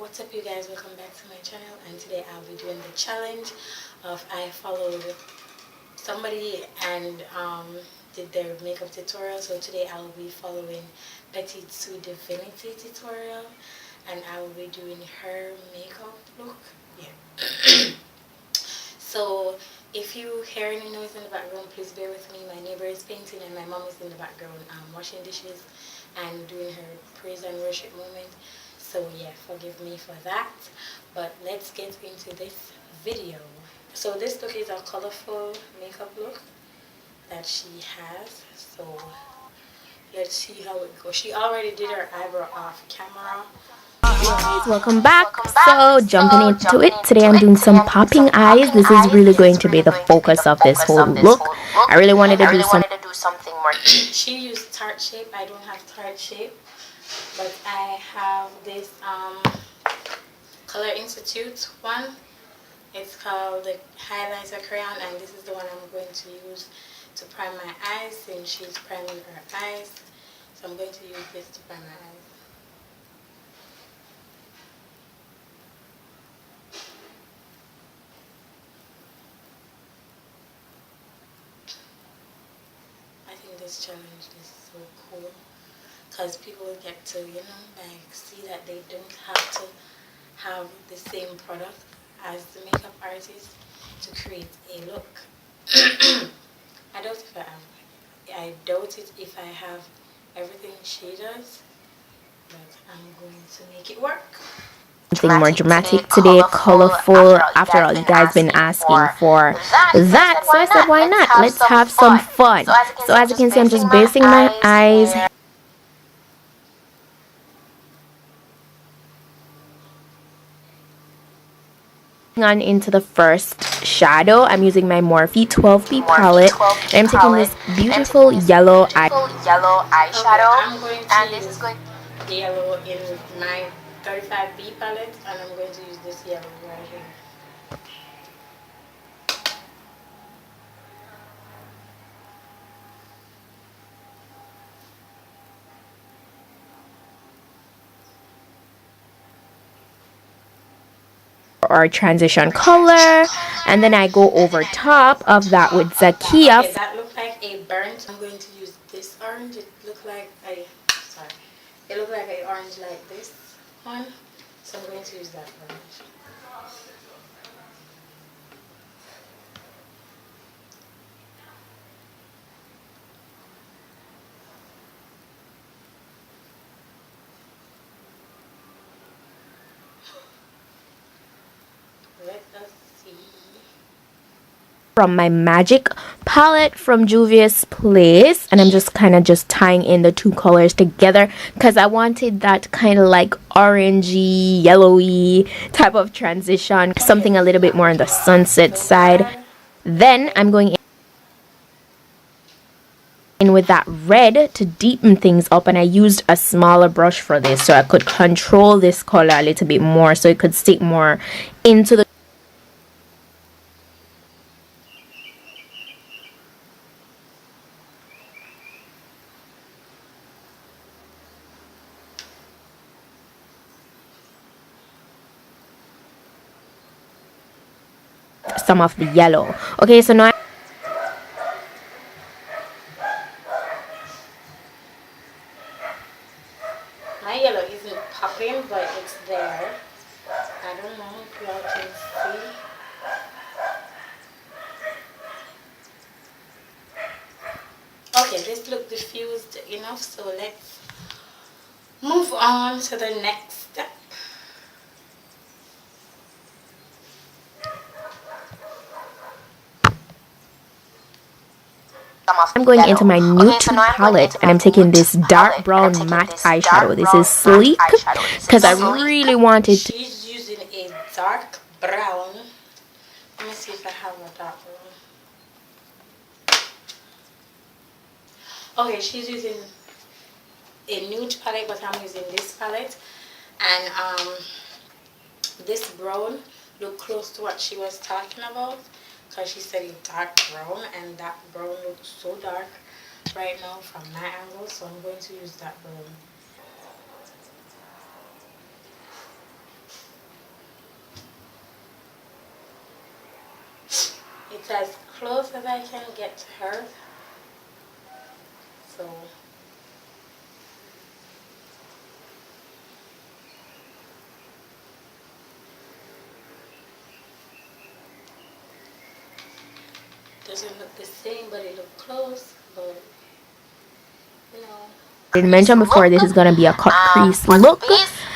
What's up, you guys? Welcome back to my channel, and today I'll be doing the challenge of I followed somebody and did their makeup tutorial. So today I will be following PETITE-SUE Divinititi tutorial, and I will be doing her makeup look. Yeah. So if you hear any noise in the background, please bear with me. My neighbor is painting and my mom is in the background washing dishes and doing her praise and worship moment. So yeah, forgive me for that. But let's get into this video. So this look is a colorful makeup look that she has. So let's see how it goes. She already did her eyebrow off camera. Guys, welcome back. So jumping into it, today I'm doing some popping eyes. This is really going to be the focus of this whole look. I really wanted to do something more. She used Tarte Shape. I don't have Tarte Shape, but I have this Color Institute one. It's called the highlighter crayon, and this is the one I'm going to use to prime my eyes since she's priming her eyes. So I'm going to use this to prime my eyes. I think this challenge is so cool because people get to, like see that they don't have to have the same product as the makeup artist to create a look. I doubt it if I have everything she does, but I'm going to make it work. Something more dramatic today, colorful. After all, you guys been asking for that, so I said, why not? Let's have some fun. So as you can see, I'm just basing my eyes. On into the first shadow, I'm using my Morphe 12B palette, and I'm taking this beautiful yellow eyeshadow, and this is going the yellow in my 35B palette, and I'm going to use this yellow right here. or transition color, and then I go over top of that with Zakia. Okay, that looked like a burnt. I'm going to use this orange. It looked like an orange like this one, so I'm going to use that orange. Let us see. From my Magic palette from Juvia's Place, and I'm just kind of just tying in the two colors together because I wanted that kind of like orangey, yellowy type of transition, something a little bit more on the sunset side. Then I'm going in with that red to deepen things up, and I used a smaller brush for this so I could control this color a little bit more so it could stick more into the some of the yellow. Okay, so now my yellow isn't popping, but it's there. I don't know if y'all can see. Okay, this look diffused enough, so let's move on to the next step. I'm going into my new palette, and I'm taking this dark brown matte eyeshadow. This is sleek because I really wanted to. She's using a dark brown. Let me see if I have a dark brown. Okay, she's using a nude palette, but I'm using this palette, and this brown look close to what she was talking about, because she said a dark brown, and that brown looks so dark right now from my angle, so I'm going to use that brown. as close as I can get to her. So doesn't look the same, but it looks close. But you know, did mention before, this is gonna be a cut crease look.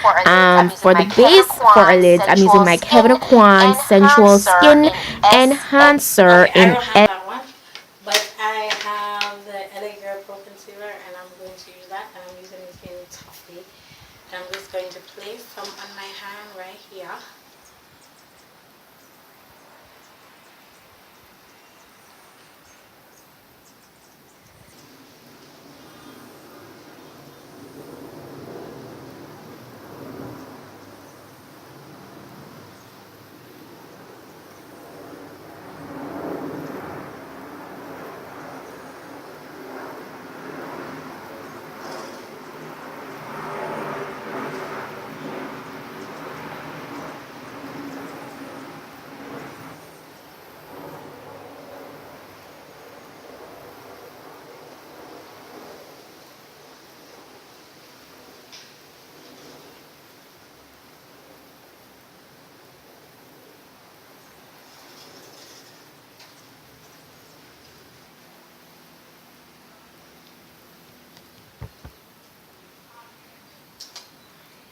For the base for our lids, I'm using my Kevin Kwan Sensual Skin Enhancer I in don't have that one, but I have the LA Girl Pro Concealer, and I'm going to use that. And I'm using this in Toffee. And I'm just going to place some on my hand right here.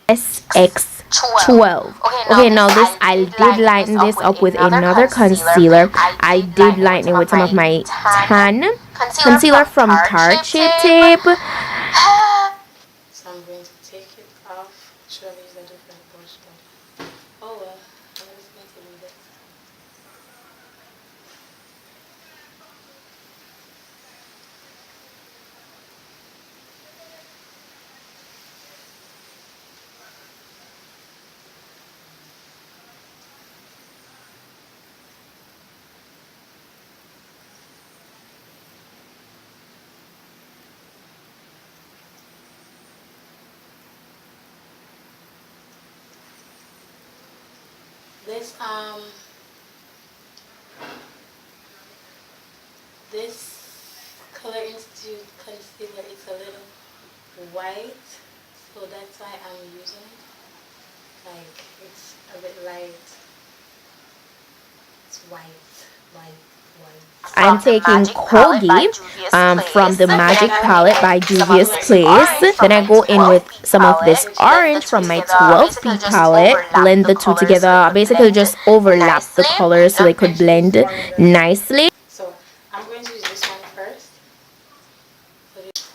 SX12. Okay, now this, I did lighten this up with another concealer. I did lighten it with some of my tan concealer from Tarte Shape Tape. So I'm going to take it off. Actually, use a different brush, but oh well, I'm just going to leave it. This Color Institute concealer is a little white, so that's why I'm using it. Like, it's a bit light. It's white. I'm taking Kogi from the Magic Palette by Juvia's Place. Then I go in with some of this orange from my 12P palette. Blend the two together. Basically just overlap the colors so they could blend nicely. So I'm going to use this one first.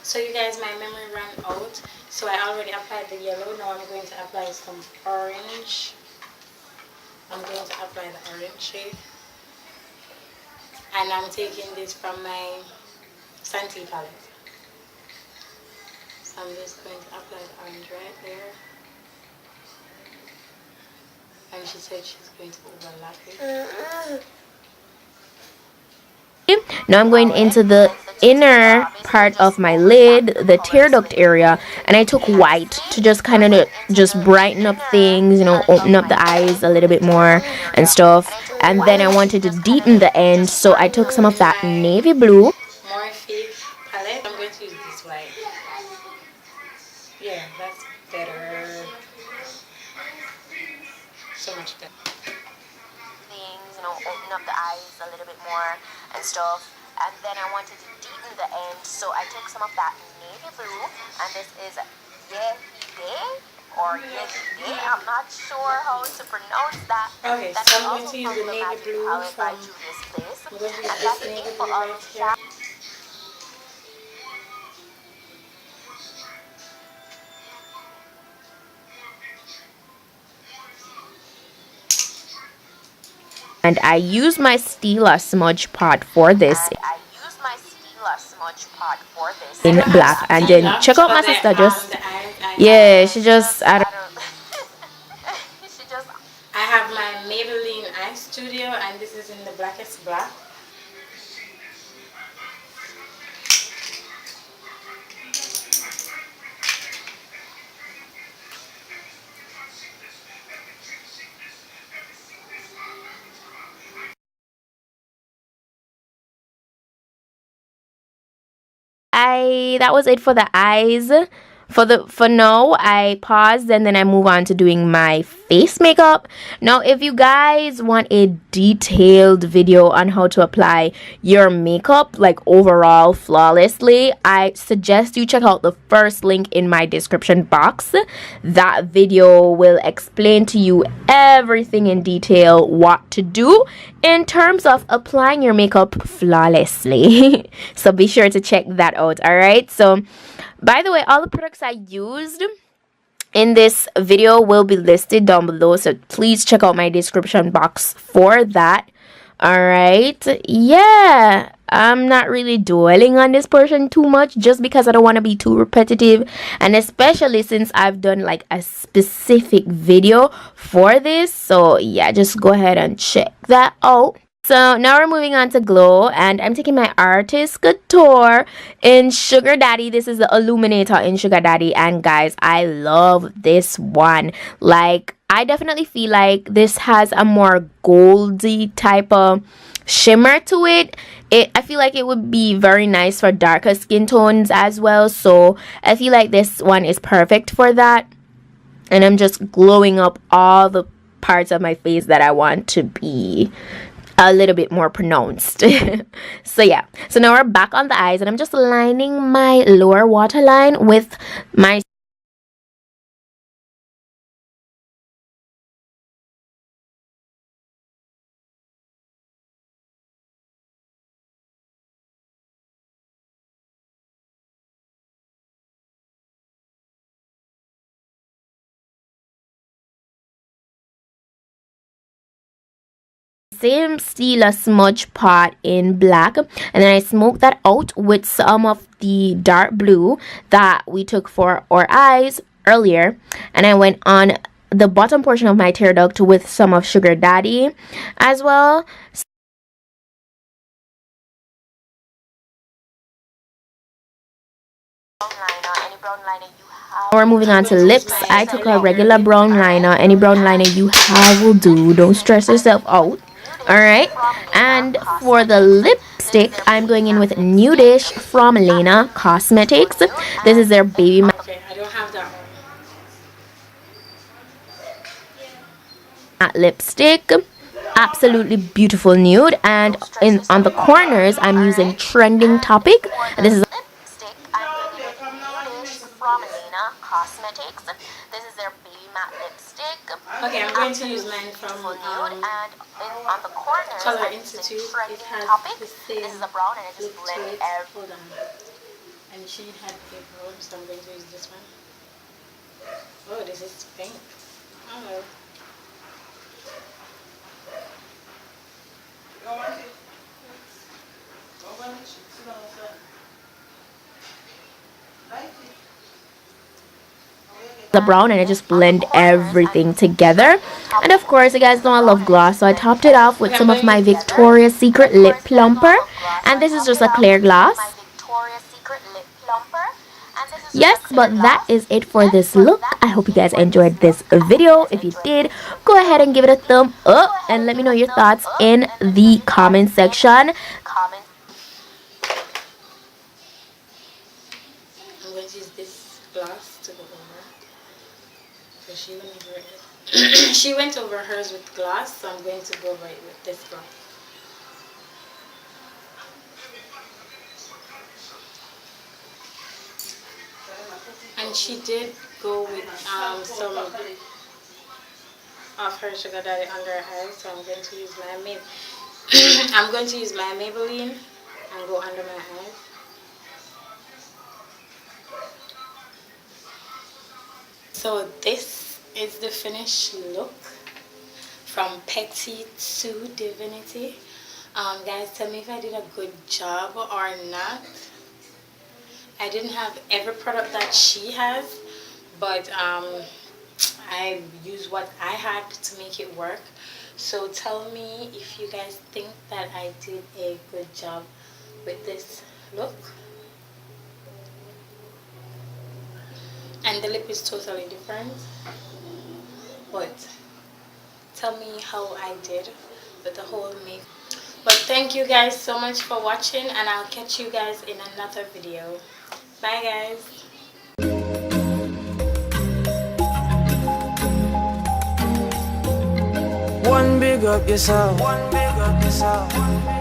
So you guys, my memory ran out. So I already applied the yellow. Now I'm going to apply some orange. I'm going to apply the orange shade. And I'm taking this from my MsShantay palette. So I'm just going to apply the orange right there. And she said she's going to overlap it. Now I'm going into the inner part of my lid, the tear duct area, and I took white to just kind of just brighten up things, you know, open up the eyes a little bit more and stuff. And then I wanted to deepen the end, so I took some of that navy blue. Morphe palette. I'm going to use this white. Yeah, that's better. So much better. Things, you know, open up the eyes a little bit more and stuff. And then I wanted to deepen the end, so I took some of that navy blue, and this is Yehide or Yehide. I'm not sure how to pronounce that. Okay, That so is I'm going also to use from the the navy Magic blue Palette by from. Juvia's Place, I'm going to use and this that's navy in blue for right here. and I use my Stila smudge pot for this in black. And then check out my sister, just yeah, she just I don't I have my Maybelline Eye Studio, and this is in the blackest black. that was it for the eyes. For now, I paused and then I move on to doing my face makeup. Now, if you guys want a detailed video on how to apply your makeup, like overall flawlessly, I suggest you check out the first link in my description box. That video will explain to you everything in detail, what to do in terms of applying your makeup flawlessly. So be sure to check that out. All right, so by the way, all the products I used in this video will be listed down below, so please check out my description box for that. All right, yeah, I'm not really dwelling on this portion too much just because I don't want to be too repetitive, and especially since I've done like a specific video for this. So yeah, just go ahead and check that out. So now we're moving on to glow, and I'm taking my Artist Couture in Sugar Daddy. This is the illuminator in Sugar Daddy, and guys, I love this one. Like, I definitely feel like this has a more goldy type of shimmer to it. I feel like it would be very nice for darker skin tones as well, so I feel like this one is perfect for that. And I'm just glowing up all the parts of my face that I want to be a little bit more pronounced. So yeah, so now we're back on the eyes, and I'm just lining my lower waterline with my same Stila smudge pot in black, and then I smoked that out with some of the dark blue that we took for our eyes earlier, and I went on the bottom portion of my tear duct with some of Sugar Daddy as well. We're moving on to lips. I took a regular brown liner. Any brown liner you have will do. Don't stress yourself out. Alright, and for the lipstick, I'm going in with Nudish from Lena Cosmetics. This is their baby Okay, I don't have that one. matte lipstick. Absolutely beautiful nude, and on the corners, I'm using Trending Topic. And this is lipstick. I'm going in with Nudish from Lena Cosmetics. This is their baby matte lipstick. Okay, I'm going to use mine from and on the corners, Color Institute. It has the same This is a brown, and it look just to blends it. everything. Hold on. And she had a brown, so I'm going to use this one. Oh, this is pink. Oh. The brown, and I just blend everything together. And of course, you guys know I love gloss, so I topped it off with some of my Victoria's Secret lip plumper, and this is just a clear gloss. Yes, but that is it for this look. I hope you guys enjoyed this video. If you did, go ahead and give it a thumb up and let me know your thoughts in the comment section. I'm going to use this gloss to go over. So she went over it. She went over hers with gloss, so I'm going to go over it with this gloss. And she did go with some of her Sugar Daddy under her eyes, so I'm going to use my I'm going to use my Maybelline and go under my eyes. So this is the finished look from Petite-SUE Divinity. Guys, tell me if I did a good job or not. I didn't have every product that she has, but I used what I had to make it work. So tell me if you guys think that I did a good job with this look. And the lip is totally different, but tell me how I did with the whole makeup. But Thank you guys so much for watching, and I'll catch you guys in another video. Bye guys. One big up yourself. One big up yourself.